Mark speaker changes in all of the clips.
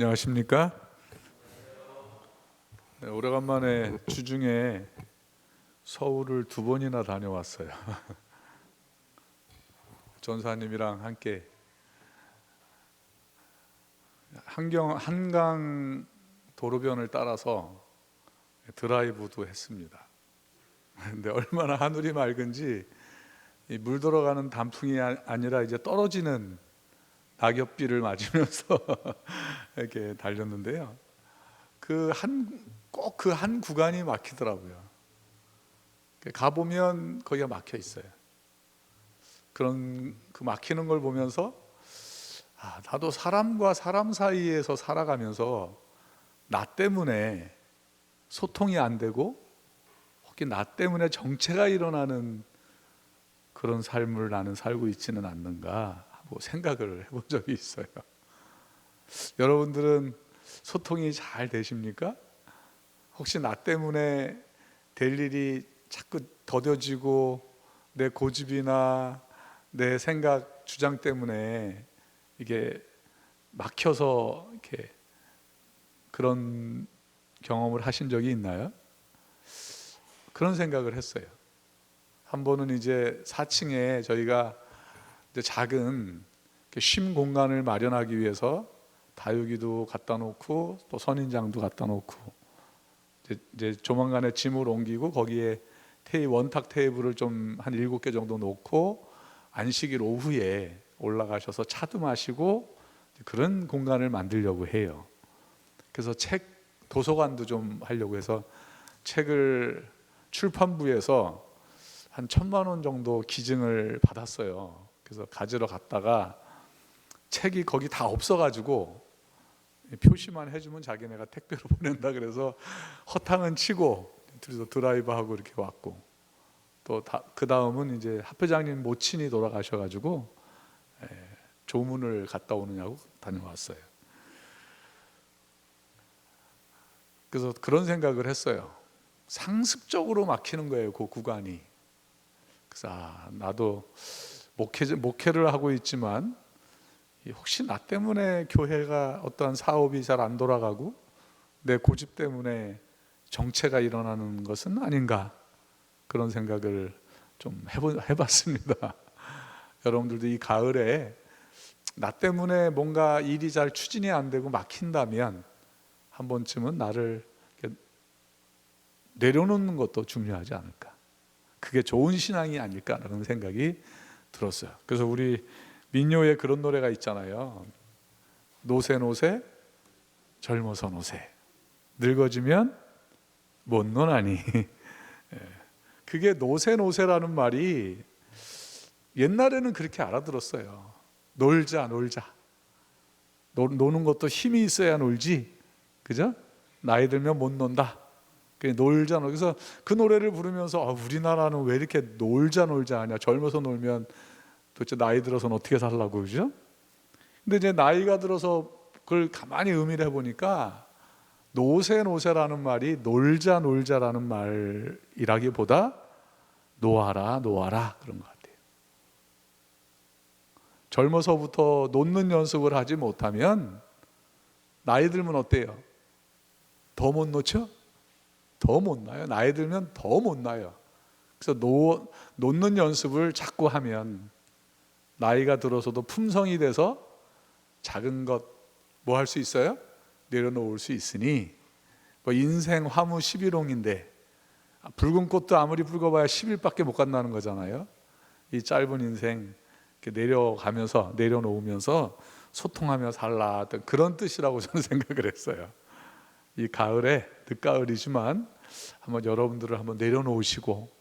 Speaker 1: 안녕하십니까? 네, 오래간만에 주중에 서울을 2번이나 다녀왔어요. 전사님이랑 함께 한강 도로변을 따라서 드라이브도 했습니다. 근데 얼마나 하늘이 맑은지 물 들어가는 단풍이 아니라 이제 떨어지는 낙엽비를 맞으면서 이렇게 달렸는데요. 꼭 그 한 구간이 막히더라고요. 가보면 거기가 막혀 있어요. 그런 그 막히는 걸 보면서 나도 사람과 사람 사이에서 살아가면서 나 때문에 소통이 안 되고 혹시 나 때문에 정체가 일어나는 그런 삶을 나는 살고 있지는 않는가 하고 생각을 해본 적이 있어요. 여러분들은 소통이 잘 되십니까? 혹시 나 때문에 될 일이 자꾸 더뎌지고 내 고집이나 내 생각, 주장 때문에 이게 막혀서 이렇게 그런 경험을 하신 적이 있나요? 그런 생각을 했어요. 한 번은 이제 4층에 저희가 이제 작은 쉼 공간을 마련하기 위해서 다육이도 갖다 놓고 또 선인장도 갖다 놓고 이제 조만간에 짐을 옮기고 거기에 원탁 테이블을 좀 한 7개 정도 놓고 안식일 오후에 올라가셔서 차도 마시고 그런 공간을 만들려고 해요. 그래서 도서관도 좀 하려고 해서 책을 출판부에서 한 1,000만 원 정도 기증을 받았어요. 그래서 가지러 갔다가 책이 거기 다 없어가지고 표시만 해주면 자기네가 택배로 보낸다 그래서 허탕은 치고 드라이브하고 이렇게 왔고, 또 그 다음은 이제 합회장님 모친이 돌아가셔가지고 조문을 갔다 오느냐고 다녀왔어요. 그래서 그런 생각을 했어요. 상습적으로 막히는 거예요, 그 구간이. 그래서 나도 목회를 하고 있지만 혹시 나 때문에 교회가 어떠한 사업이 잘 안 돌아가고 내 고집 때문에 정체가 일어나는 것은 아닌가, 그런 생각을 좀 해봤습니다. 여러분들도 이 가을에 나 때문에 뭔가 일이 잘 추진이 안 되고 막힌다면 한 번쯤은 나를 내려놓는 것도 중요하지 않을까, 그게 좋은 신앙이 아닐까라는 생각이 들었어요. 그래서 우리 민요에 그런 노래가 있잖아요. 노세 노세 젊어서 노세 늙어지면 못 노나니. 그게 노세 노세라는 말이 옛날에는 그렇게 알아들었어요. 놀자 놀자. 노는 것도 힘이 있어야 놀지, 그죠? 나이 들면 못 논다. 놀자. 그래서 그 노래를 부르면서 우리나라는 왜 이렇게 놀자 놀자 하냐, 젊어서 놀면 도대체 나이 들어서는 어떻게 살라고, 그죠? 근데 이제 나이가 들어서 그걸 가만히 의미를 해보니까 노세 노세라는 말이 놀자 놀자라는 말이라기보다 노하라 노하라 그런 것 같아요. 젊어서부터 놓는 연습을 하지 못하면 나이 들면 어때요? 더 못 놓죠? 더 못 나요. 나이 들면 더 못 나요. 그래서 놓는 연습을 자꾸 하면 나이가 들어서도 품성이 돼서 작은 것 뭐 할 수 있어요? 내려놓을 수 있으니, 인생 화무 11홍인데 붉은 꽃도 아무리 붉어봐야 10일밖에 못 간다는 거잖아요. 이 짧은 인생 내려가면서 내려놓으면서 소통하며 살라, 그런 뜻이라고 저는 생각을 했어요. 이 가을에, 늦가을이지만 한번 여러분들을 한번 내려놓으시고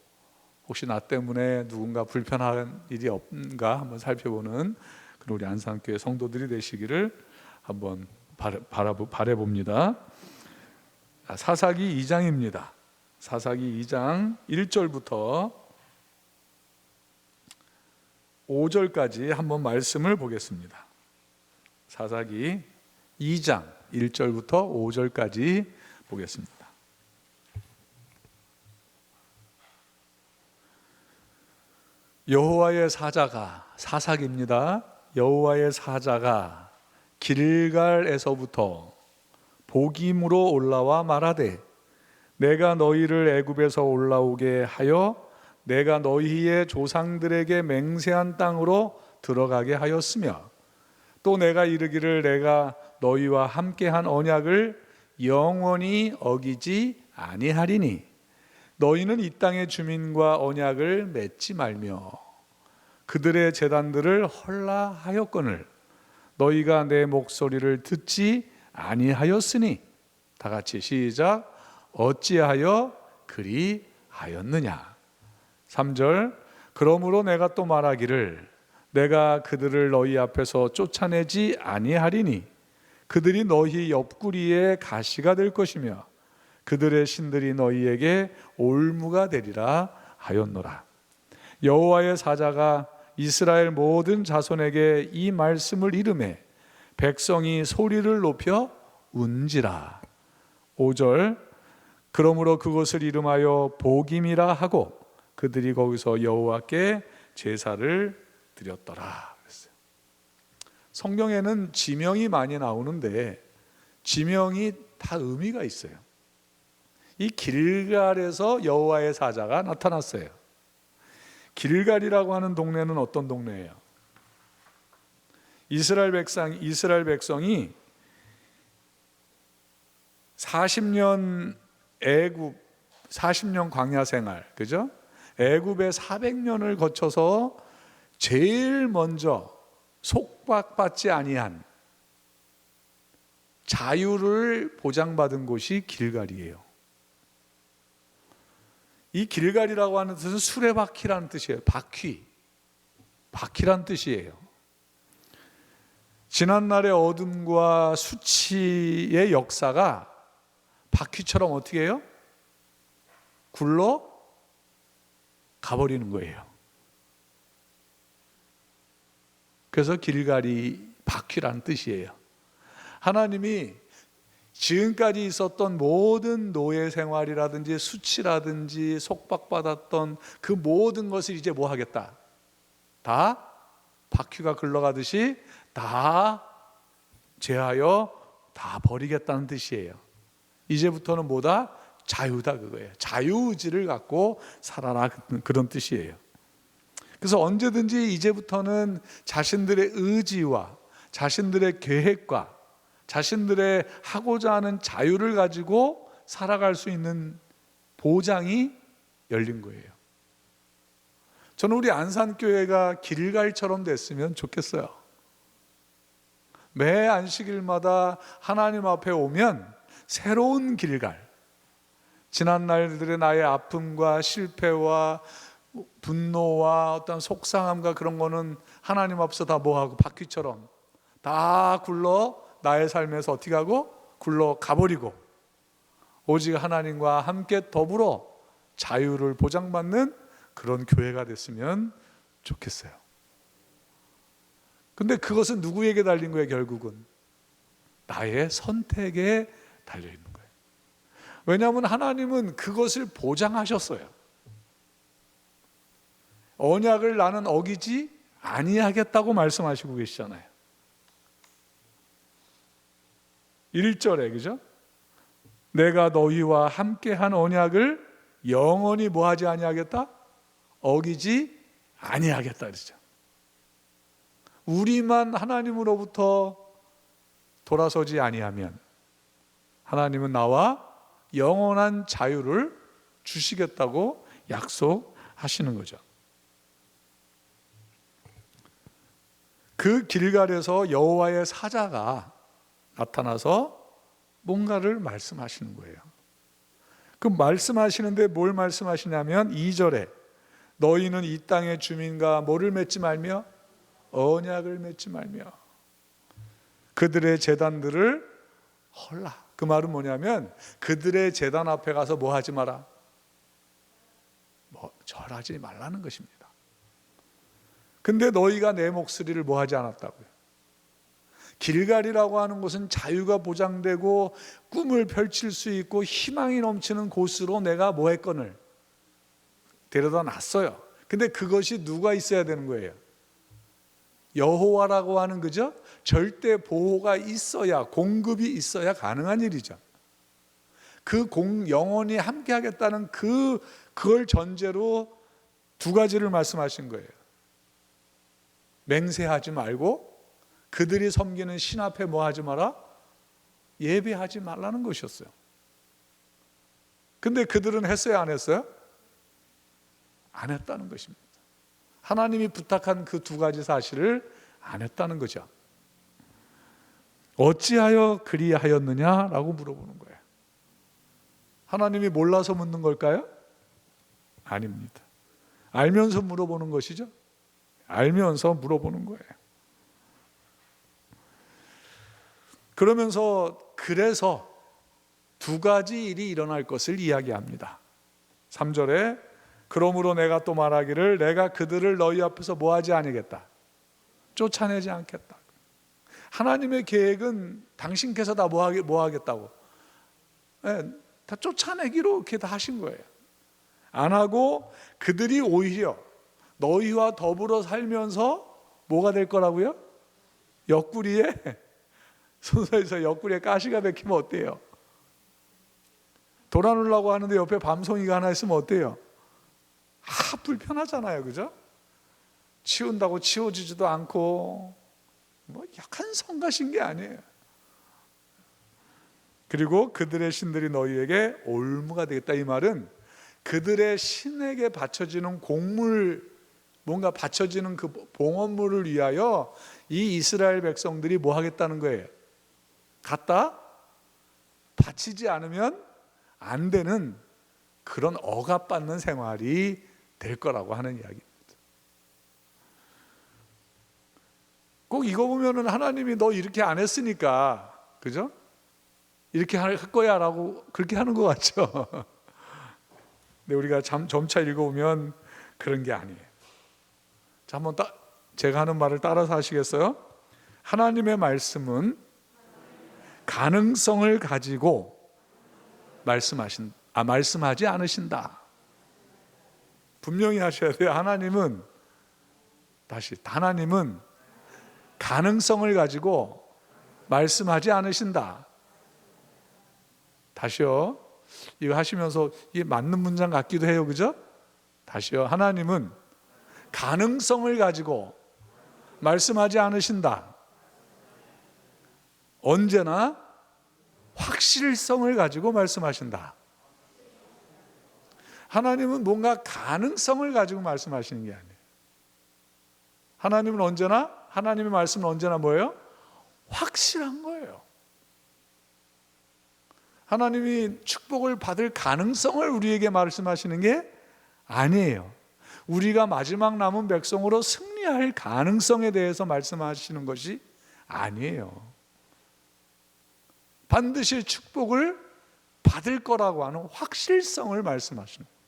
Speaker 1: 혹시 나 때문에 누군가 불편한 일이 없는가 한번 살펴보는 그런 우리 안산교회 성도들이 되시기를 한번 바라봅니다. 사사기 2장입니다. 사사기 2장 1절부터 5절까지 한번 말씀을 보겠습니다. 사사기 2장 1절부터 5절까지 보겠습니다. 여호와의 사자가, 사사기입니다. 여호와의 사자가 길갈에서부터 복임으로 올라와 말하되 내가 너희를 애굽에서 올라오게 하여 내가 너희의 조상들에게 맹세한 땅으로 들어가게 하였으며 또 내가 이르기를 내가 너희와 함께한 언약을 영원히 어기지 아니하리니 너희는 이 땅의 주민과 언약을 맺지 말며 그들의 제단들을 헐라하였거늘 너희가 내 목소리를 듣지 아니하였으니 다 같이 시작 어찌하여 그리하였느냐 3절 그러므로 내가 또 말하기를 내가 그들을 너희 앞에서 쫓아내지 아니하리니 그들이 너희 옆구리에 가시가 될 것이며 그들의 신들이 너희에게 올무가 되리라 하였노라. 여호와의 사자가 이스라엘 모든 자손에게 이 말씀을 이르매 백성이 소리를 높여 운지라. 5절 그러므로 그것을 이름하여 복임이라 하고 그들이 거기서 여호와께 제사를 드렸더라 그랬어요. 성경에는 지명이 많이 나오는데 지명이 다 의미가 있어요. 이 길갈에서 여호와의 사자가 나타났어요. 길갈이라고 하는 동네는 어떤 동네예요? 이스라엘 백성이 40년 애굽 40년 광야 생활, 그죠? 애굽의 400년을 거쳐서 제일 먼저 속박받지 아니한 자유를 보장받은 곳이 길갈이에요. 이 길갈이라고 하는 뜻은 수레바퀴라는 뜻이에요. 바퀴란 뜻이에요. 지난날의 어둠과 수치의 역사가 바퀴처럼 어떻게 해요? 굴러 가버리는 거예요. 그래서 길갈이 바퀴란 뜻이에요. 하나님이 지금까지 있었던 모든 노예 생활이라든지 수치라든지 속박받았던 그 모든 것을 이제 뭐 하겠다? 다 바퀴가 굴러가듯이 다 제하여 다 버리겠다는 뜻이에요. 이제부터는 뭐다? 자유다 그거예요. 자유의지를 갖고 살아라 그런 뜻이에요. 그래서 언제든지 이제부터는 자신들의 의지와 자신들의 계획과 자신들의 하고자 하는 자유를 가지고 살아갈 수 있는 보장이 열린 거예요. 저는 우리 안산교회가 길갈처럼 됐으면 좋겠어요. 매 안식일마다 하나님 앞에 오면 새로운 길갈, 지난 날들의 나의 아픔과 실패와 분노와 어떤 속상함과 그런 거는 하나님 앞에서 다 뭐하고 바퀴처럼 다 굴러 나의 삶에서 어떻게 하고 굴러 가버리고 오직 하나님과 함께 더불어 자유를 보장받는 그런 교회가 됐으면 좋겠어요. 근데 그것은 누구에게 달린 거예요? 결국은 나의 선택에 달려있는 거예요. 왜냐하면 하나님은 그것을 보장하셨어요. 언약을 나는 어기지 아니하겠다고 말씀하시고 계시잖아요. 1절에 그죠? 내가 너희와 함께한 언약을 영원히 뭐하지 아니하겠다? 어기지 아니하겠다 그러죠. 우리만 하나님으로부터 돌아서지 아니하면 하나님은 나와 영원한 자유를 주시겠다고 약속하시는 거죠. 그 길갈에서 여호와의 사자가 나타나서 뭔가를 말씀하시는 거예요. 그 말씀하시는데 뭘 말씀하시냐면 2절에 너희는 이 땅의 주민과 뭐를 맺지 말며 언약을 맺지 말며 그들의 제단들을 헐라. 그 말은 뭐냐면 그들의 제단 앞에 가서 뭐 하지 마라? 뭐 절하지 말라는 것입니다. 근데 너희가 내 목소리를 뭐 하지 않았다고요? 길갈이라고 하는 곳은 자유가 보장되고 꿈을 펼칠 수 있고 희망이 넘치는 곳으로 내가 뭐 했거늘 데려다 놨어요. 근데 그것이 누가 있어야 되는 거예요? 여호와라고 하는 그죠? 절대 보호가 있어야, 공급이 있어야 가능한 일이죠. 영원히 함께 하겠다는 그걸 전제로 두 가지를 말씀하신 거예요. 맹세하지 말고 그들이 섬기는 신 앞에 뭐 하지 마라? 예배하지 말라는 것이었어요. 근데 그들은 했어요, 안 했어요? 안 했다는 것입니다. 하나님이 부탁한 그 두 가지 사실을 안 했다는 거죠. 어찌하여 그리하였느냐라고 물어보는 거예요. 하나님이 몰라서 묻는 걸까요? 아닙니다. 알면서 물어보는 것이죠. 알면서 물어보는 거예요. 그래서 두 가지 일이 일어날 것을 이야기합니다. 3절에 그러므로 내가 또 말하기를 내가 그들을 너희 앞에서 뭐하지 아니겠다, 쫓아내지 않겠다. 하나님의 계획은 당신께서 다 뭐 하겠다고, 다 쫓아내기로 이렇게 다 하신 거예요. 안 하고 그들이 오히려 너희와 더불어 살면서 뭐가 될 거라고요? 옆구리에 순서에서 옆구리에 가시가 박히면 어때요? 돌아누려고 하는데 옆에 밤송이가 하나 있으면 어때요? 불편하잖아요, 그죠? 치운다고 치워지지도 않고 뭐 약한 성가신 게 아니에요. 그리고 그들의 신들이 너희에게 올무가 되겠다. 이 말은 그들의 신에게 바쳐지는 곡물, 뭔가 바쳐지는 그 봉헌물을 위하여 이 이스라엘 백성들이 뭐 하겠다는 거예요? 갖다 바치지 않으면 안 되는 그런 억압받는 생활이 될 거라고 하는 이야기입니다. 꼭 이거 보면은 하나님이 너 이렇게 안 했으니까, 그죠? 이렇게 할 거야 라고 그렇게 하는 것 같죠? 근데 우리가 점차 읽어보면 그런 게 아니에요. 자, 한번 제가 하는 말을 따라서 하시겠어요? 하나님의 말씀은 가능성을 가지고 말씀하지 않으신다. 분명히 하셔야 돼요. 하나님은 가능성을 가지고 말씀하지 않으신다. 다시요. 이거 하시면서 이게 맞는 문장 같기도 해요, 그죠? 다시요. 하나님은 가능성을 가지고 말씀하지 않으신다. 언제나 확실성을 가지고 말씀하신다. 하나님은 뭔가 가능성을 가지고 말씀하시는 게 아니에요. 하나님의 말씀은 언제나 뭐예요? 확실한 거예요. 하나님이 축복을 받을 가능성을 우리에게 말씀하시는 게 아니에요. 우리가 마지막 남은 백성으로 승리할 가능성에 대해서 말씀하시는 것이 아니에요. 반드시 축복을 받을 거라고 하는 확실성을 말씀하시는 거예요.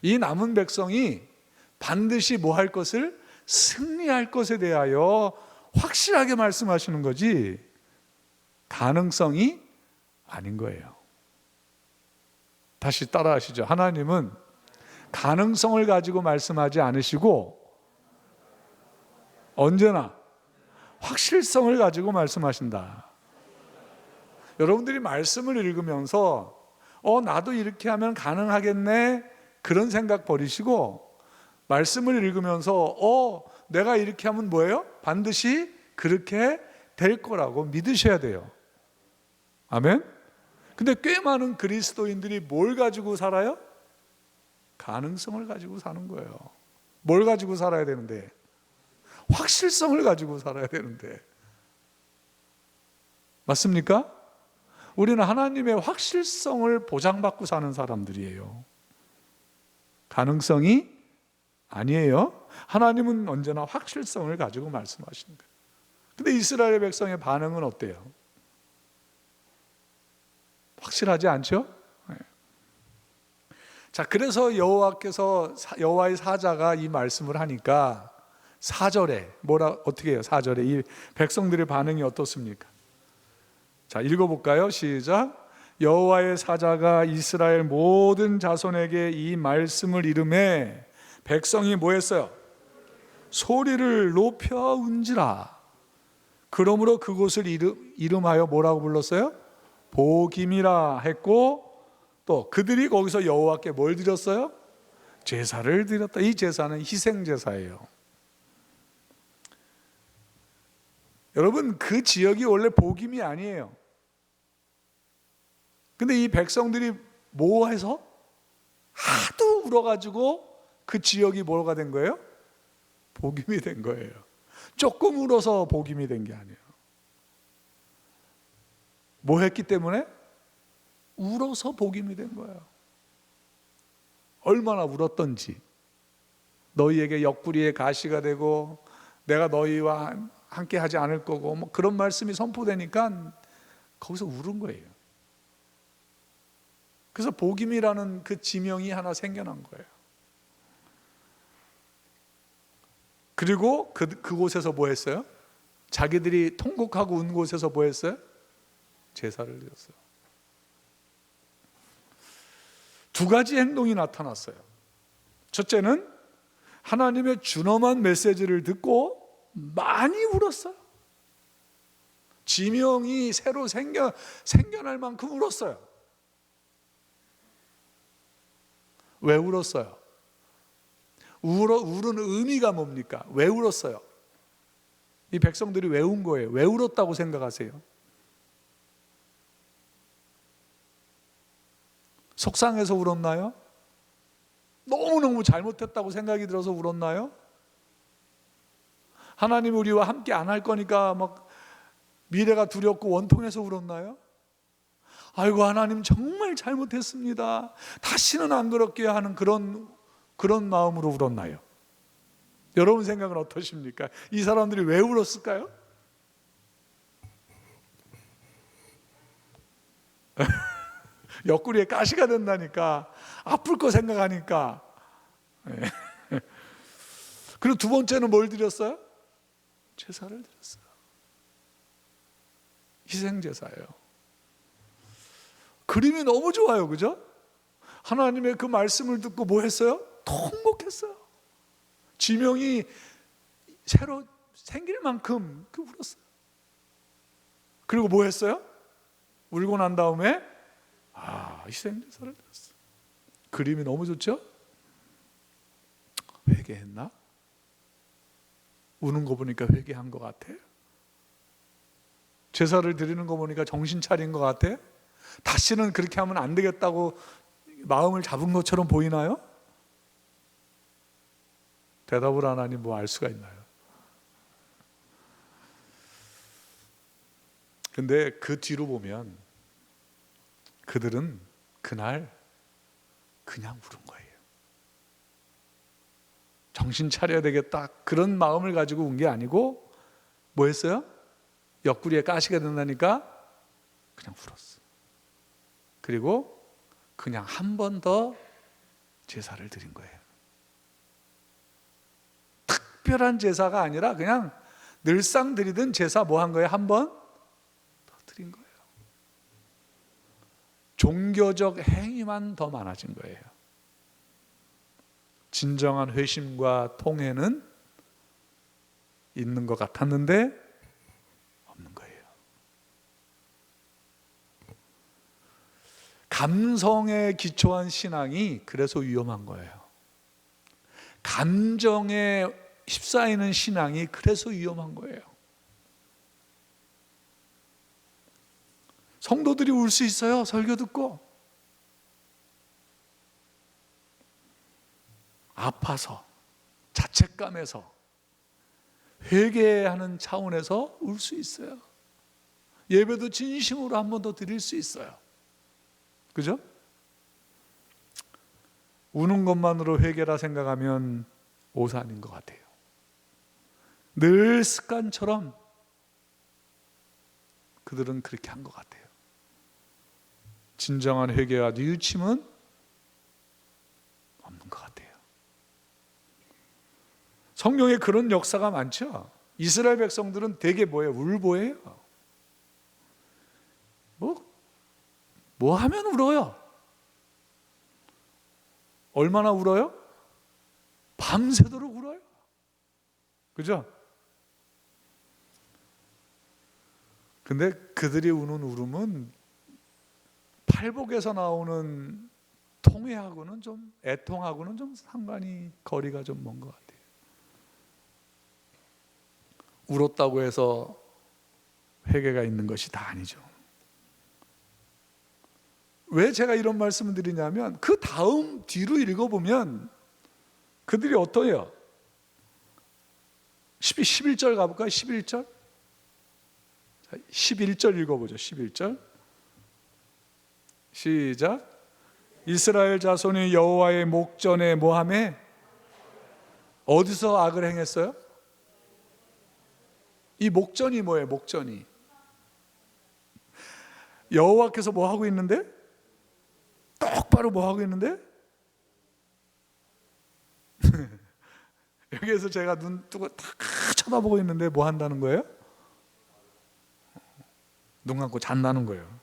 Speaker 1: 이 남은 백성이 반드시 뭐 할 것을? 승리할 것에 대하여 확실하게 말씀하시는 거지 가능성이 아닌 거예요. 다시 따라 하시죠. 하나님은 가능성을 가지고 말씀하지 않으시고 언제나 확실성을 가지고 말씀하신다. 여러분들이 말씀을 읽으면서 나도 이렇게 하면 가능하겠네, 그런 생각 버리시고 말씀을 읽으면서 내가 이렇게 하면 뭐예요? 반드시 그렇게 될 거라고 믿으셔야 돼요. 아멘? 근데 꽤 많은 그리스도인들이 뭘 가지고 살아요? 가능성을 가지고 사는 거예요. 뭘 가지고 살아야 되는데? 확실성을 가지고 살아야 되는데. 맞습니까? 우리는 하나님의 확실성을 보장받고 사는 사람들이에요. 가능성이 아니에요. 하나님은 언제나 확실성을 가지고 말씀하시는 거예요. 근데 이스라엘 백성의 반응은 어때요? 확실하지 않죠? 네. 자, 그래서 여호와의 사자가 이 말씀을 하니까 4절에 어떻게 해요? 4절에 이 백성들의 반응이 어떻습니까? 자, 읽어볼까요? 시작. 여호와의 사자가 이스라엘 모든 자손에게 이 말씀을 이르매 백성이 뭐 했어요? 소리를 높여 운지라. 그러므로 그곳을 이름하여 뭐라고 불렀어요? 보김이라 했고, 또 그들이 거기서 여호와께 뭘 드렸어요? 제사를 드렸다. 이 제사는 희생 제사예요. 여러분, 그 지역이 원래 보김이 아니에요. 근데 이 백성들이 뭐해서 하도 울어가지고 그 지역이 뭐가 된 거예요? 복임이 된 거예요. 조금 울어서 복임이 된 게 아니에요. 뭐 했기 때문에? 울어서 복임이 된 거예요. 얼마나 울었던지. 너희에게 옆구리에 가시가 되고 내가 너희와 함께 하지 않을 거고, 뭐 그런 말씀이 선포되니까 거기서 울은 거예요. 그래서 복임이라는 그 지명이 하나 생겨난 거예요. 그리고 그곳에서 뭐 했어요? 자기들이 통곡하고 운 곳에서 뭐 했어요? 제사를 드렸어요. 두 가지 행동이 나타났어요. 첫째는 하나님의 준엄한 메시지를 듣고 많이 울었어요. 지명이 새로 생겨날 만큼 울었어요. 왜 울었어요? 울은 의미가 뭡니까? 왜 울었어요? 이 백성들이 왜 운 거예요? 왜 울었다고 생각하세요? 속상해서 울었나요? 너무너무 잘못했다고 생각이 들어서 울었나요? 하나님이 우리와 함께 안 할 거니까 막 미래가 두렵고 원통해서 울었나요? 아이고, 하나님 정말 잘못했습니다. 다시는 안 그렇게 하는 그런 마음으로 울었나요? 여러분 생각은 어떠십니까? 이 사람들이 왜 울었을까요? 옆구리에 가시가 된다니까, 아플 거 생각하니까. 그리고 두 번째는 뭘 드렸어요? 제사를 드렸어요. 희생제사예요. 그림이 너무 좋아요, 그죠? 하나님의 그 말씀을 듣고 뭐 했어요? 통곡했어요. 지명이 새로 생길 만큼 울었어요. 그리고 뭐 했어요? 울고 난 다음에 희생제사를 드렸어요. 그림이 너무 좋죠? 회개했나? 우는 거 보니까 회개한 것 같아. 제사를 드리는 거 보니까 정신 차린 것 같아. 다시는 그렇게 하면 안 되겠다고 마음을 잡은 것처럼 보이나요? 대답을 안 하니 뭐 알 수가 있나요? 근데 그 뒤로 보면 그들은 그날 그냥 울은 거예요. 정신 차려야 되겠다 그런 마음을 가지고 운 게 아니고 뭐 했어요? 옆구리에 가시가 된다니까 그냥 울었어. 그리고 그냥 한 번 더 제사를 드린 거예요. 특별한 제사가 아니라 그냥 늘상 드리던 제사 뭐 한 거예요? 한 번 더 드린 거예요. 종교적 행위만 더 많아진 거예요. 진정한 회심과 통회는 있는 것 같았는데 없는 거예요. 감성에 기초한 신앙이 그래서 위험한 거예요. 감정에 휩싸이는 신앙이 그래서 위험한 거예요. 성도들이 울 수 있어요, 설교 듣고. 아파서, 자책감에서, 회개하는 차원에서 울 수 있어요. 예배도 진심으로 한 번 더 드릴 수 있어요. 그죠? 우는 것만으로 회개라 생각하면 오산인 것 같아요. 늘 습관처럼 그들은 그렇게 한 것 같아요. 진정한 회개와 뉘우침은 없는 것 같아요. 성경에 그런 역사가 많죠. 이스라엘 백성들은 되게 뭐예요? 울보예요. 뭐 하면 울어요? 얼마나 울어요? 밤새도록 울어요. 그죠? 근데 그들이 우는 울음은 팔복에서 나오는 통회하고는 좀, 애통하고는 좀 상관이 거리가 좀 먼 것 같아요. 울었다고 해서 회개가 있는 것이 다 아니죠. 왜 제가 이런 말씀을 드리냐면 그 다음 뒤로 읽어보면 그들이 어떠해요? 11절 가볼까요? 11절? 11절 읽어보죠. 11절 시작. 이스라엘 자손이 여호와의 목전에 뭐하매? 어디서 악을 행했어요? 이 목전이 뭐예요? 목전이 여호와께서 뭐 하고 있는데? 똑바로 뭐 하고 있는데? 여기에서 제가 눈 뜨고 탁 쳐다보고 있는데 뭐 한다는 거예요? 눈 감고 잔다는 거예요.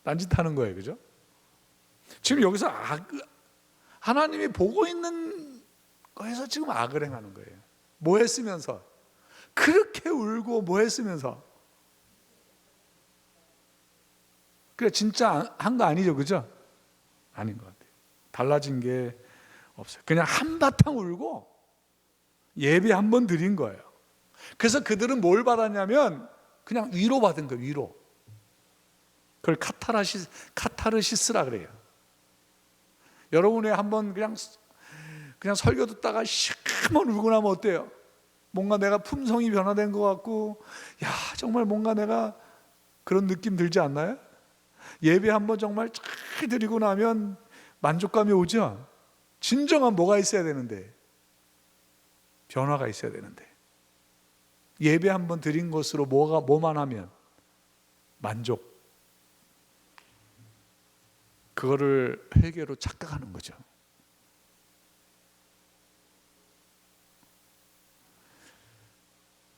Speaker 1: 딴짓하는 거예요. 그죠? 지금 여기서 하나님이 보고 있는 거에서 지금 악을 행하는 거예요. 뭐 했으면서? 그렇게 울고 뭐 했으면서? 그래 진짜 한 거 아니죠. 그죠? 아닌 것 같아요. 달라진 게 없어요. 그냥 한바탕 울고 예배 한 번 드린 거예요. 그래서 그들은 뭘 받았냐면 그냥 위로받은 거예요. 위로. 그걸 카타르시스라 그래요. 여러분이 한번 그냥 설교 듣다가 한번 울고 나면 어때요? 뭔가 내가 품성이 변화된 것 같고, 야 정말 뭔가 내가 그런 느낌 들지 않나요? 예배 한번 정말 잘 드리고 나면 만족감이 오죠? 진정한 뭐가 있어야 되는데, 변화가 있어야 되는데, 예배 한번 드린 것으로 뭐만 하면 만족, 그거를 회개로 착각하는 거죠.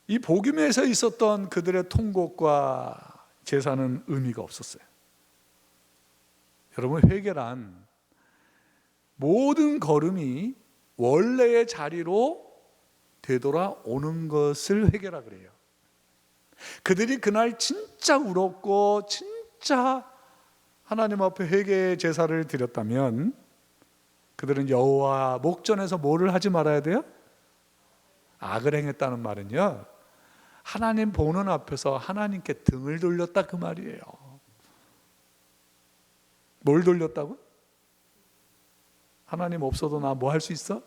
Speaker 1: 이 복음에서 있었던 그들의 통곡과 제사는 의미가 없었어요. 여러분, 회개란 모든 걸음이 원래의 자리로 되돌아오는 것을 회개라 그래요. 그들이 그날 진짜 울었고 진짜 하나님 앞에 회개의 제사를 드렸다면 그들은 여호와 목전에서 뭐를 하지 말아야 돼요? 악을 행했다는 말은요, 하나님 보는 앞에서 하나님께 등을 돌렸다 그 말이에요. 뭘 돌렸다고? 하나님 없어도 나 뭐 할 수 있어?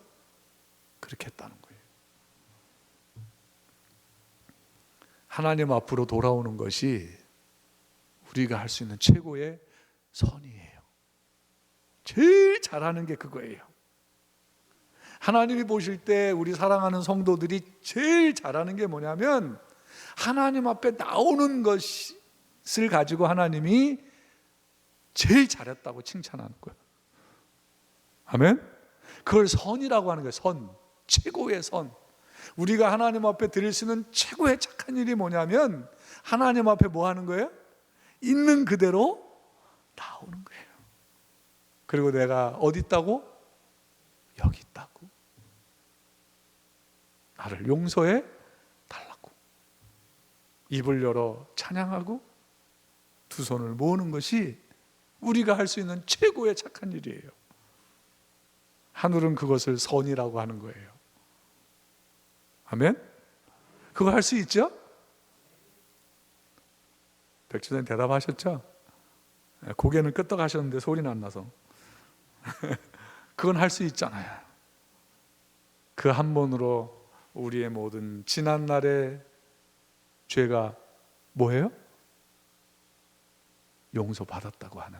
Speaker 1: 그렇게 했다는 거예요. 하나님 앞으로 돌아오는 것이 우리가 할 수 있는 최고의 선이에요. 제일 잘하는 게 그거예요. 하나님이 보실 때 우리 사랑하는 성도들이 제일 잘하는 게 뭐냐면 하나님 앞에 나오는 것을 가지고 하나님이 제일 잘했다고 칭찬하는 거예요. 아멘? 그걸 선이라고 하는 거예요. 선, 최고의 선. 우리가 하나님 앞에 드릴 수 있는 최고의 착한 일이 뭐냐면 하나님 앞에 뭐 하는 거예요? 있는 그대로 나오는 거예요. 그리고 내가 어디 있다고? 여기 있다고. 나를 용서해 달라고. 입을 열어 찬양하고 두 손을 모으는 것이 우리가 할 수 있는 최고의 착한 일이에요. 하늘은 그것을 선이라고 하는 거예요. 아멘? 그거 할 수 있죠? 백주사님 대답하셨죠? 고개는 끄덕하셨는데 소리는 안 나서. 그건 할 수 있잖아요. 그 한 번으로 우리의 모든 지난 날의 죄가 뭐예요? 용서받았다고 하는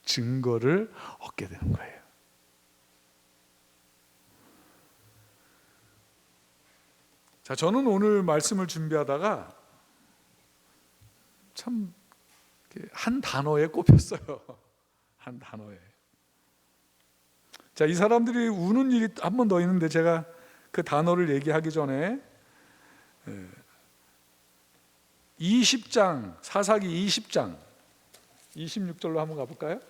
Speaker 1: 증거를 얻게 되는 거예요. 자, 저는 오늘 말씀을 준비하다가 참 한 단어에 꼽혔어요. 한 단어에. 자, 이 사람들이 우는 일이 한 번 더 있는데 제가 그 단어를 얘기하기 전에 20장, 사사기 20장 26절로 한번 가볼까요?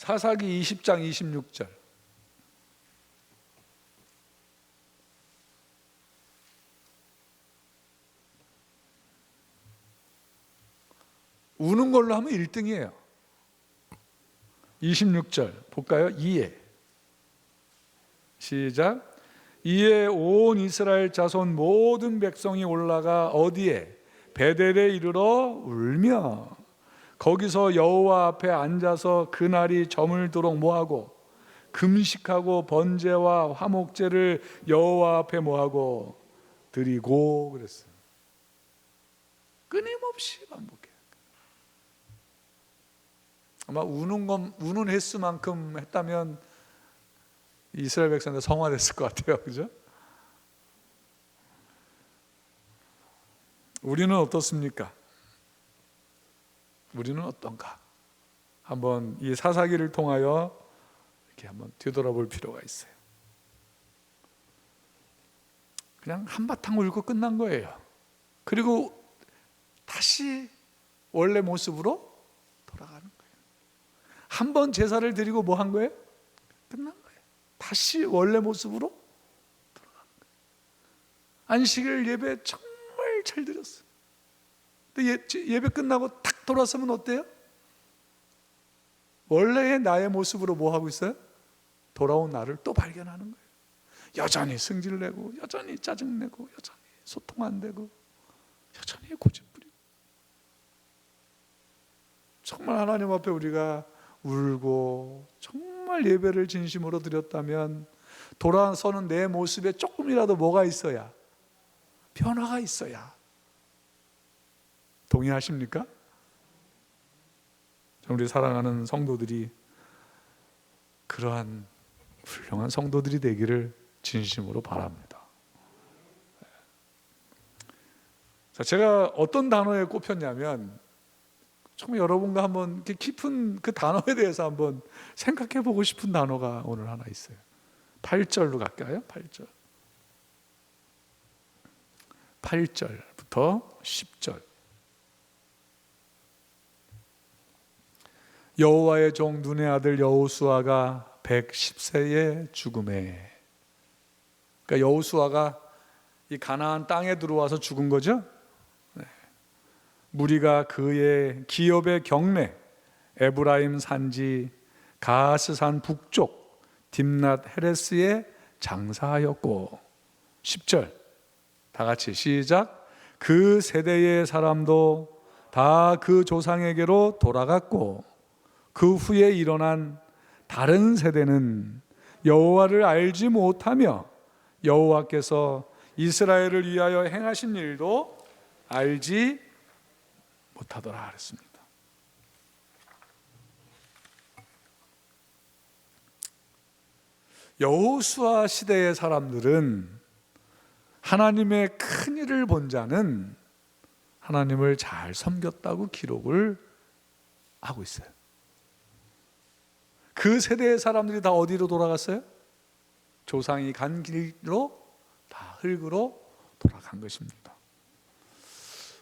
Speaker 1: 사사기 20장 26절. 우는 걸로 하면 1등이에요. 26절 볼까요? 이에 시작. 이에 온 이스라엘 자손 모든 백성이 올라가 어디에? 베델에 이르러 울며 거기서 여호와 앞에 앉아서 그날이 저물도록 뭐하고? 금식하고 번제와 화목제를 여호와 앞에 뭐하고? 드리고 그랬어요. 끊임없이 반복해요. 아마 우는 횟수만큼 했다면 이스라엘 백성들 성화됐을 것 같아요. 그죠? 우리는 어떻습니까? 우리는 어떤가? 한번 이 사사기를 통하여 이렇게 한번 뒤돌아볼 필요가 있어요. 그냥 한바탕 울고 끝난 거예요. 그리고 다시 원래 모습으로 돌아가는 거예요. 한 번 제사를 드리고 뭐 한 거예요? 끝난 거예요. 다시 원래 모습으로 돌아가는 거예요. 안식일 예배 정말 잘 드렸어요. 근데 예배 끝나고 탁 돌아서면 어때요? 원래의 나의 모습으로 뭐 하고 있어요? 돌아온 나를 또 발견하는 거예요. 여전히 승질내고, 여전히 짜증내고, 여전히 소통 안 되고, 여전히 고집부리고. 정말 하나님 앞에 우리가 울고 정말 예배를 진심으로 드렸다면 돌아서는 내 모습에 조금이라도 뭐가 있어야? 변화가 있어야. 동의하십니까? 우리 사랑하는 성도들이 그러한 훌륭한 성도들이 되기를 진심으로 바랍니다. 자, 제가 어떤 단어에 꼽혔냐면 정말 여러분과 한번 이렇게 깊은 그 단어에 대해서 한번 생각해 보고 싶은 단어가 오늘 하나 있어요. 8절로 갈까요? 8절부터 10절. 여호와의 종 눈의 아들 여호수아가 110세에 죽음에. 그러니까 여호수아가 이 가나안 땅에 들어와서 죽은 거죠. 네. 무리가 그의 기업의 경내 에브라임 산지 가스산 북쪽 딥낫 헤레스에 장사하였고. 10절 다 같이 시작. 그 세대의 사람도 다 그 조상에게로 돌아갔고 그 후에 일어난 다른 세대는 여호와를 알지 못하며 여호와께서 이스라엘을 위하여 행하신 일도 알지 못하더라 그랬습니다. 여호수아 시대의 사람들은 하나님의 큰 일을 본 자는 하나님을 잘 섬겼다고 기록을 하고 있어요. 그 세대의 사람들이 다 어디로 돌아갔어요? 조상이 간 길로 다 흙으로 돌아간 것입니다.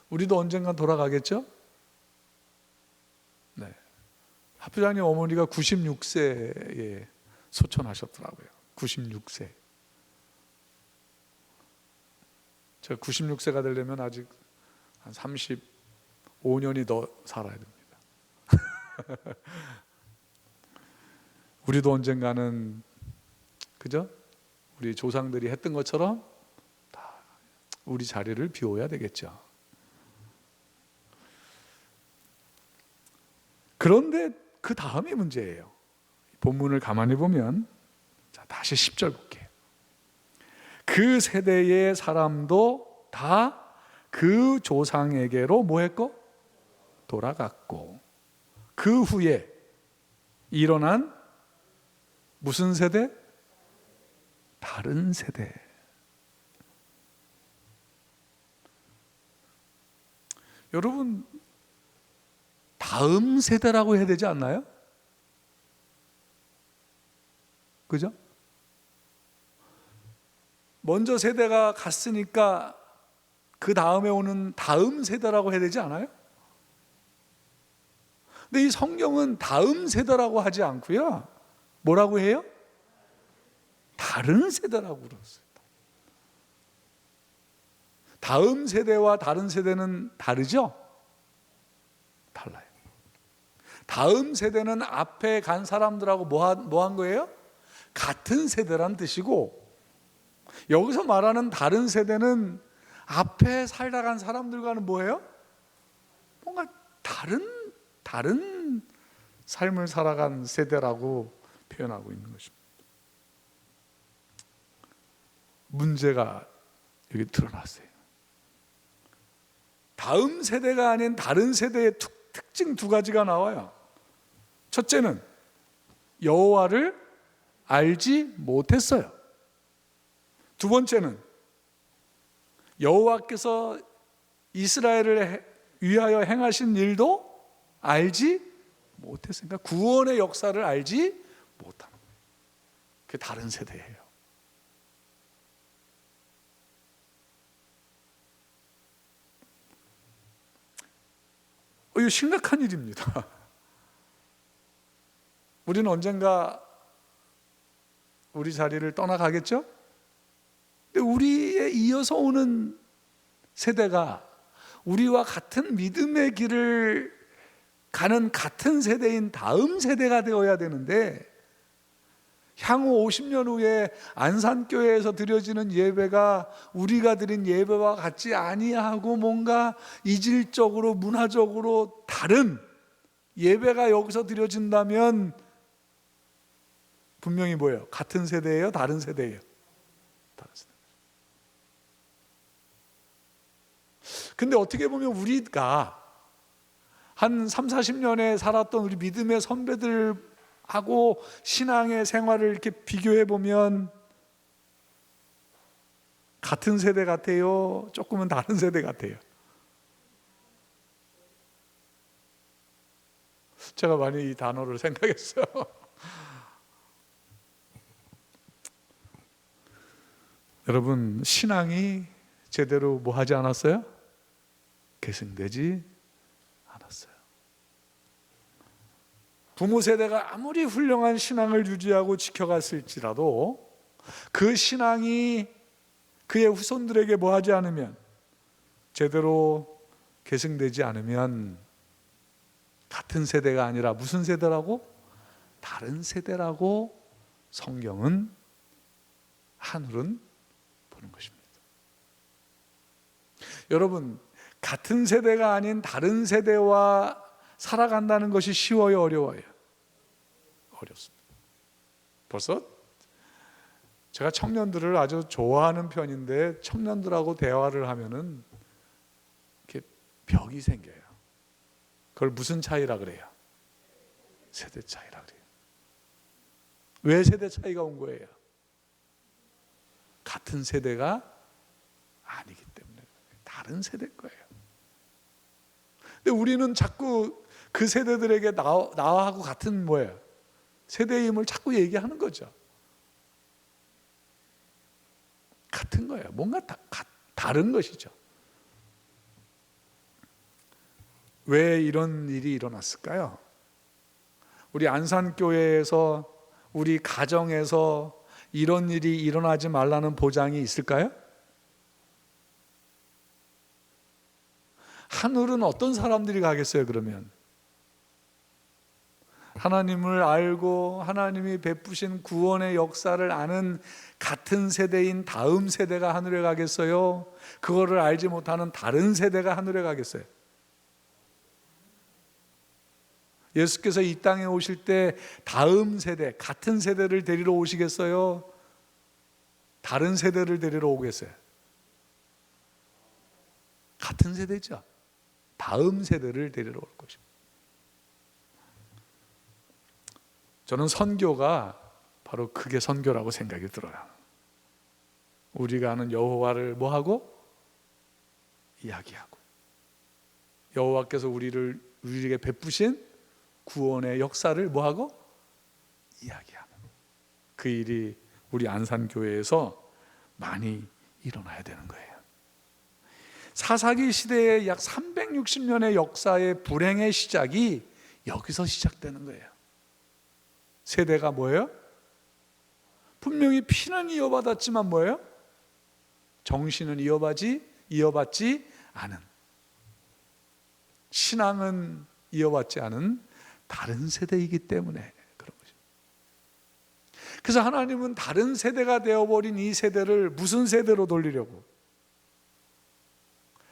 Speaker 1: 우리도 언젠간 돌아가겠죠? 네. 하프장님 어머니가 96세에 소천하셨더라고요. 96세. 제가 96세가 되려면 아직 한 35년이 더 살아야 됩니다. 우리도 언젠가는 그죠? 우리 조상들이 했던 것처럼 다 우리 자리를 비워야 되겠죠. 그런데 그 다음이 문제예요. 본문을 가만히 보면 자, 다시 10절 볼게요. 그 세대의 사람도 다 그 조상에게로 뭐 했고? 돌아갔고 그 후에 일어난 무슨 세대? 다른 세대. 여러분, 다음 세대라고 해야 되지 않나요? 그죠? 먼저 세대가 갔으니까 그 다음에 오는 다음 세대라고 해야 되지 않아요? 근데 이 성경은 다음 세대라고 하지 않고요, 뭐라고 해요? 다른 세대라고 그랬어요. 다음 세대와 다른 세대는 다르죠? 달라요. 다음 세대는 앞에 간 사람들하고 뭐 한 거예요? 같은 세대란 뜻이고, 여기서 말하는 다른 세대는 앞에 살다 간 사람들과는 뭐예요? 뭔가 다른 삶을 살아간 세대라고 표현하고 있는 것입니다. 문제가 여기 드러났어요. 다음 세대가 아닌 다른 세대의 특징 두 가지가 나와요. 첫째는 여호와를 알지 못했어요. 두 번째는 여호와께서 이스라엘을 위하여 행하신 일도 알지 못했으니까 구원의 역사를 알지 못하는 거예요. 그게 다른 세대예요. 이거 심각한 일입니다. 우리는 언젠가 우리 자리를 떠나가겠죠? 근데 우리에 이어서 오는 세대가 우리와 같은 믿음의 길을 가는 같은 세대인 다음 세대가 되어야 되는데, 향후 50년 후에 안산교회에서 드려지는 예배가 우리가 드린 예배와 같지 아니하고 뭔가 이질적으로 문화적으로 다른 예배가 여기서 드려진다면 분명히 뭐예요? 같은 세대예요? 다른 세대예요? 다른 세대. 근데 어떻게 보면 우리가 한 3, 40년에 살았던 우리 믿음의 선배들하고 신앙의 생활을 이렇게 비교해 보면 같은 세대 같아요? 조금은 다른 세대 같아요? 제가 많이 이 단어를 생각했어요. 여러분, 신앙이 제대로 뭐 하지 않았어요? 계승되지 않았어요. 부모 세대가 아무리 훌륭한 신앙을 유지하고 지켜갔을지라도 그 신앙이 그의 후손들에게 뭐 하지 않으면, 제대로 계승되지 않으면 같은 세대가 아니라 무슨 세대라고? 다른 세대라고 성경은, 하늘은 보는 것입니다. 여러분, 같은 세대가 아닌 다른 세대와 살아간다는 것이 쉬워요, 어려워요? 어렵습니다. 벌써 제가 청년들을 아주 좋아하는 편인데, 청년들하고 대화를 하면은 이렇게 벽이 생겨요. 그걸 무슨 차이라 그래요? 세대 차이라 그래요. 왜 세대 차이가 온 거예요? 같은 세대가 아니기 때문에 다른 세대일 거예요. 근데 우리는 자꾸 그 세대들에게 나하고 같은 뭐예요? 세대임을 자꾸 얘기하는 거죠. 같은 거예요. 뭔가 다른 것이죠. 왜 이런 일이 일어났을까요? 우리 안산교회에서, 우리 가정에서 이런 일이 일어나지 말라는 보장이 있을까요? 하늘은 어떤 사람들이 가겠어요, 그러면? 하나님을 알고 하나님이 베푸신 구원의 역사를 아는 같은 세대인 다음 세대가 하늘에 가겠어요? 그거를 알지 못하는 다른 세대가 하늘에 가겠어요? 예수께서 이 땅에 오실 때 다음 세대, 같은 세대를 데리러 오시겠어요? 다른 세대를 데리러 오겠어요? 같은 세대죠. 다음 세대를 데리러 올 것입니다. 저는 선교가 바로 그게 선교라고 생각이 들어요. 우리가 아는 여호와를 뭐하고? 이야기하고, 여호와께서 우리에게 베푸신 구원의 역사를 뭐하고? 이야기하는, 그 일이 우리 안산교회에서 많이 일어나야 되는 거예요. 사사기 시대의 약 360년의 역사의 불행의 시작이 여기서 시작되는 거예요. 세대가 뭐예요? 분명히 피는 이어받았지만 뭐예요? 정신은 이어받지 않은, 신앙은 이어받지 않은 다른 세대이기 때문에 그런 것입니다. 그래서 하나님은 다른 세대가 되어버린 이 세대를 무슨 세대로 돌리려고?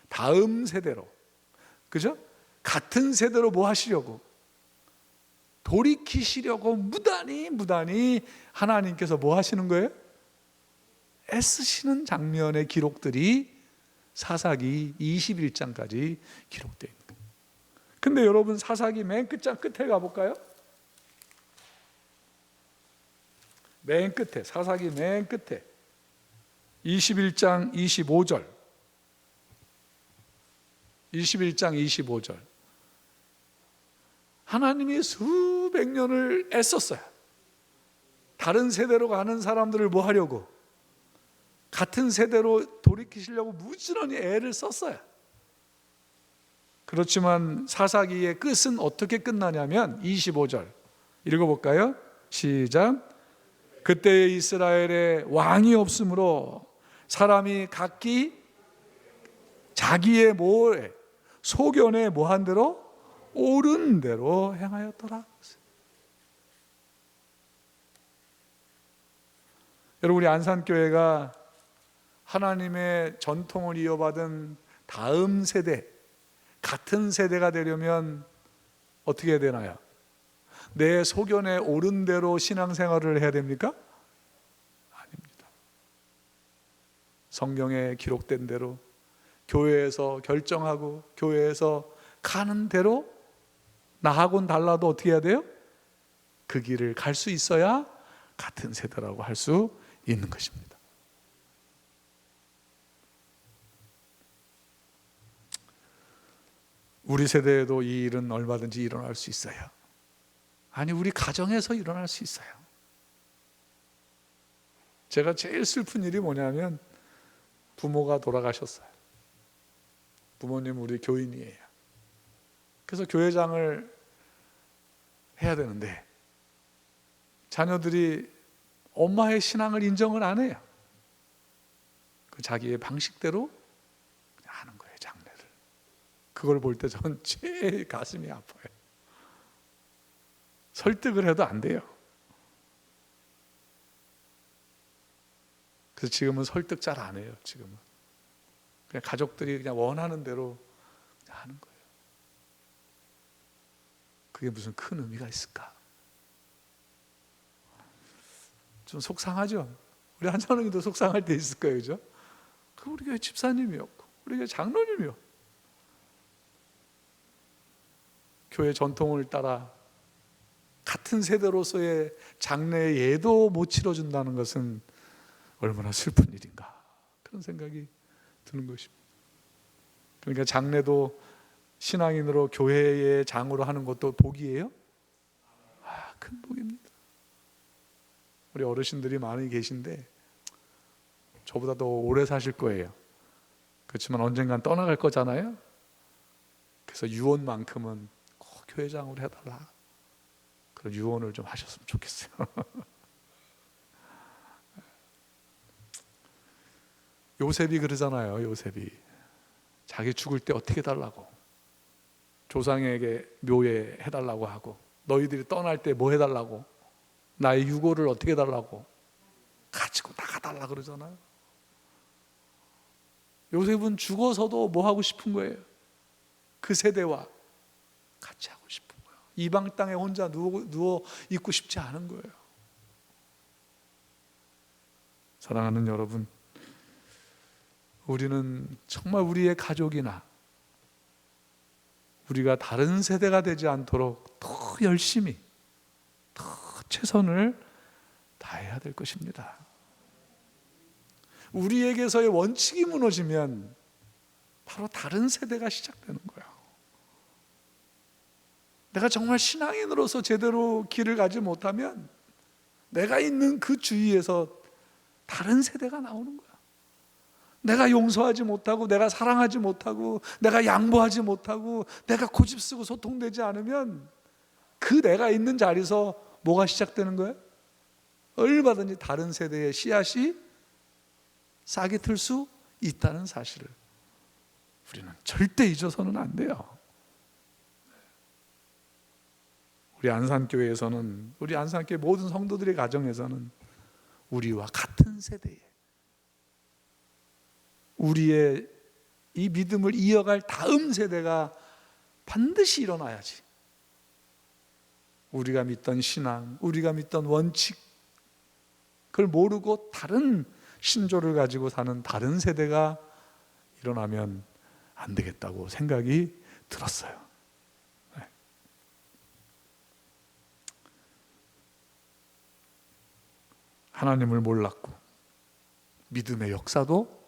Speaker 1: 다음 세대로, 그죠? 같은 세대로 뭐 하시려고? 돌이키시려고 무단히 하나님께서 뭐 하시는 거예요? 애쓰시는 장면의 기록들이 사사기 21장까지 기록되어 있는 거예요. 근데 여러분, 사사기 맨 끝장 끝에 가볼까요? 맨 끝에, 사사기 맨 끝에 21장 25절, 21장 25절. 하나님이 수백 년을 애썼어요. 다른 세대로 가는 사람들을 뭐 하려고? 같은 세대로 돌이키시려고 무지런히 애를 썼어요. 그렇지만 사사기의 끝은 어떻게 끝나냐면 25절 읽어볼까요? 시작. 그때 이스라엘에 왕이 없으므로 사람이 각기 자기의 소견에 뭐한 대로 옳은 대로 행하였더라. 여러분, 우리 안산교회가 하나님의 전통을 이어받은 다음 세대, 같은 세대가 되려면 어떻게 해야 되나요? 내 소견에 옳은 대로 신앙생활을 해야 됩니까? 아닙니다. 성경에 기록된 대로 교회에서 결정하고 교회에서 가는 대로, 나하고는 달라도 어떻게 해야 돼요? 그 길을 갈 수 있어야 같은 세대라고 할 수 있는 것입니다. 우리 세대에도 이 일은 얼마든지 일어날 수 있어요. 아니, 우리 가정에서 일어날 수 있어요. 제가 제일 슬픈 일이 뭐냐면 부모가 돌아가셨어요. 부모님 우리 교인이에요. 그래서 교회장을 해야 되는데 자녀들이 엄마의 신앙을 인정을 안 해요. 그 자기의 방식대로 하는 거예요, 장례를. 그걸 볼 때 전 제일 가슴이 아파요. 설득을 해도 안 돼요. 그래서 지금은 설득 잘 안 해요. 지금은 그냥 가족들이 그냥 원하는 대로 그냥 하는 거예요. 그게 무슨 큰 의미가 있을까? 좀 속상하죠. 우리 한찬원이도 속상할 때 있을 거예요, 그죠? 그 우리 교회 집사님이었고, 우리 교회 장로님이었고, 교회 전통을 따라 같은 세대로서의 장례 예도 못 치러준다는 것은 얼마나 슬픈 일인가, 그런 생각이 드는 것입니다. 그러니까 장례도 신앙인으로 교회의 장으로 하는 것도 복이에요? 큰 복입니다. 우리 어르신들이 많이 계신데 저보다 더 오래 사실 거예요. 그렇지만 언젠간 떠나갈 거잖아요. 그래서 유언만큼은 꼭 교회장으로 해달라, 그런 유언을 좀 하셨으면 좋겠어요. 요셉이 그러잖아요. 요셉이 자기 죽을 때 어떻게 해달라고, 조상에게 묘에 해달라고 하고, 너희들이 떠날 때 뭐 해달라고, 나의 유고를 어떻게 해달라고, 가지고 나가달라 그러잖아요. 요셉은 죽어서도 뭐 하고 싶은 거예요? 그 세대와 같이 하고 싶은 거예요. 이방 땅에 혼자 누워 있고 싶지 않은 거예요. 사랑하는 여러분, 우리는 정말 우리의 가족이나 우리가 다른 세대가 되지 않도록 더 열심히, 더 최선을 다해야 될 것입니다. 우리에게서의 원칙이 무너지면 바로 다른 세대가 시작되는 거예요. 내가 정말 신앙인으로서 제대로 길을 가지 못하면 내가 있는 그 주위에서 다른 세대가 나오는 거야. 내가 용서하지 못하고, 내가 사랑하지 못하고, 내가 양보하지 못하고, 내가 고집쓰고 소통되지 않으면 그 내가 있는 자리에서 뭐가 시작되는 거예요? 얼마든지 다른 세대의 씨앗이 싹이 틀 수 있다는 사실을 우리는 절대 잊어서는 안 돼요. 우리 안산교회에서는, 우리 안산교회 모든 성도들의 가정에서는 우리와 같은 세대에 우리의 이 믿음을 이어갈 다음 세대가 반드시 일어나야지. 우리가 믿던 신앙, 우리가 믿던 원칙, 그걸 모르고 다른 신조를 가지고 사는 다른 세대가 일어나면 안 되겠다고 생각이 들었어요. 네. 하나님을 몰랐고 믿음의 역사도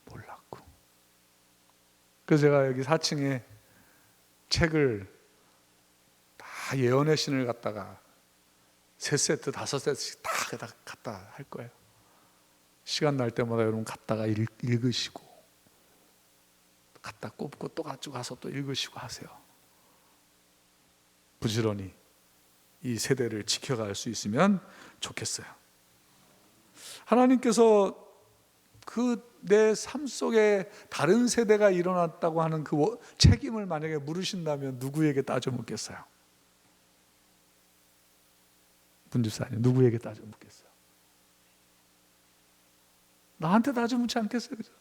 Speaker 1: 몰랐고, 그래서 제가 여기 4층에 책을 다 예언의 신을 갖다가 3세트, 5세트씩 다 갖다 할 거예요. 시간 날 때마다 여러분 갖다가 읽으시고, 갖다 꼽고 또 가지고 가서 또 읽으시고 하세요. 부지런히 이 세대를 지켜갈 수 있으면 좋겠어요. 하나님께서 그 내 삶 속에 다른 세대가 일어났다고 하는 그 책임을 만약에 물으신다면 누구에게 따져 묻겠어요? 문집사님, 누구에게 따져 묻겠어요? 나한테 따져 묻지 않겠어요? 그죠?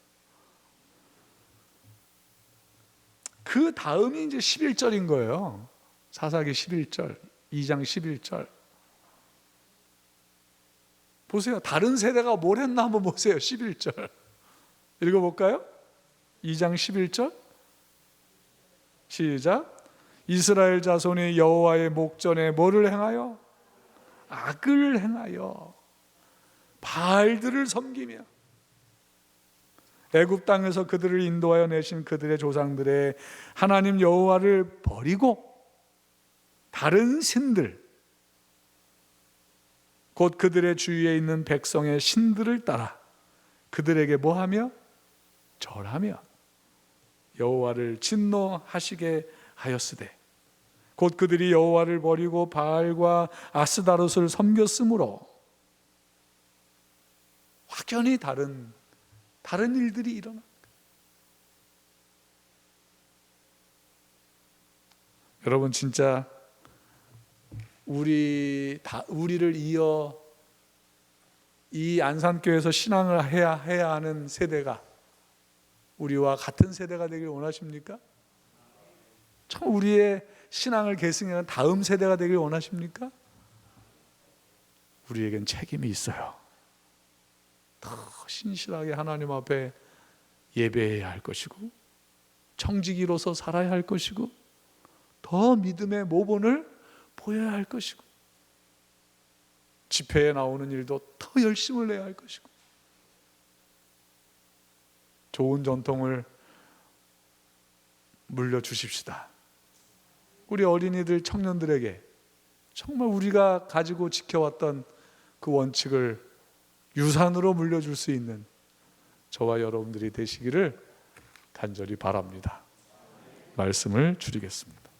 Speaker 1: 그 다음이 이제 11절인 거예요. 사사기 11절, 2장 11절. 보세요. 다른 세대가 뭘 했나 한번 보세요. 11절. 읽어볼까요? 2장 11절. 시작. 이스라엘 자손이 여호와의 목전에 뭐를 행하여? 악을 행하여 바알들을 섬기며 애굽 땅에서 그들을 인도하여 내신 그들의 조상들의 하나님 여호와를 버리고 다른 신들, 곧 그들의 주위에 있는 백성의 신들을 따라 그들에게 뭐하며? 절하며 여호와를 진노하시게 하였으되 곧 그들이 여호와를 버리고 바알과 아스다롯을 섬겼으므로 확연히 다른 일들이 일어나. 여러분, 진짜 우리를 이어 이 안산교회에서 신앙을 해야 하는 세대가 우리와 같은 세대가 되길 원하십니까? 참 우리의 신앙을 계승하는 다음 세대가 되길 원하십니까? 우리에겐 책임이 있어요. 더 신실하게 하나님 앞에 예배해야 할 것이고, 청지기로서 살아야 할 것이고, 더 믿음의 모본을 보여야 할 것이고, 집회에 나오는 일도 더 열심을 내야 할 것이고, 좋은 전통을 물려주십시다. 우리 어린이들, 청년들에게 정말 우리가 가지고 지켜왔던 그 원칙을 유산으로 물려줄 수 있는 저와 여러분들이 되시기를 간절히 바랍니다. 말씀을 줄이겠습니다.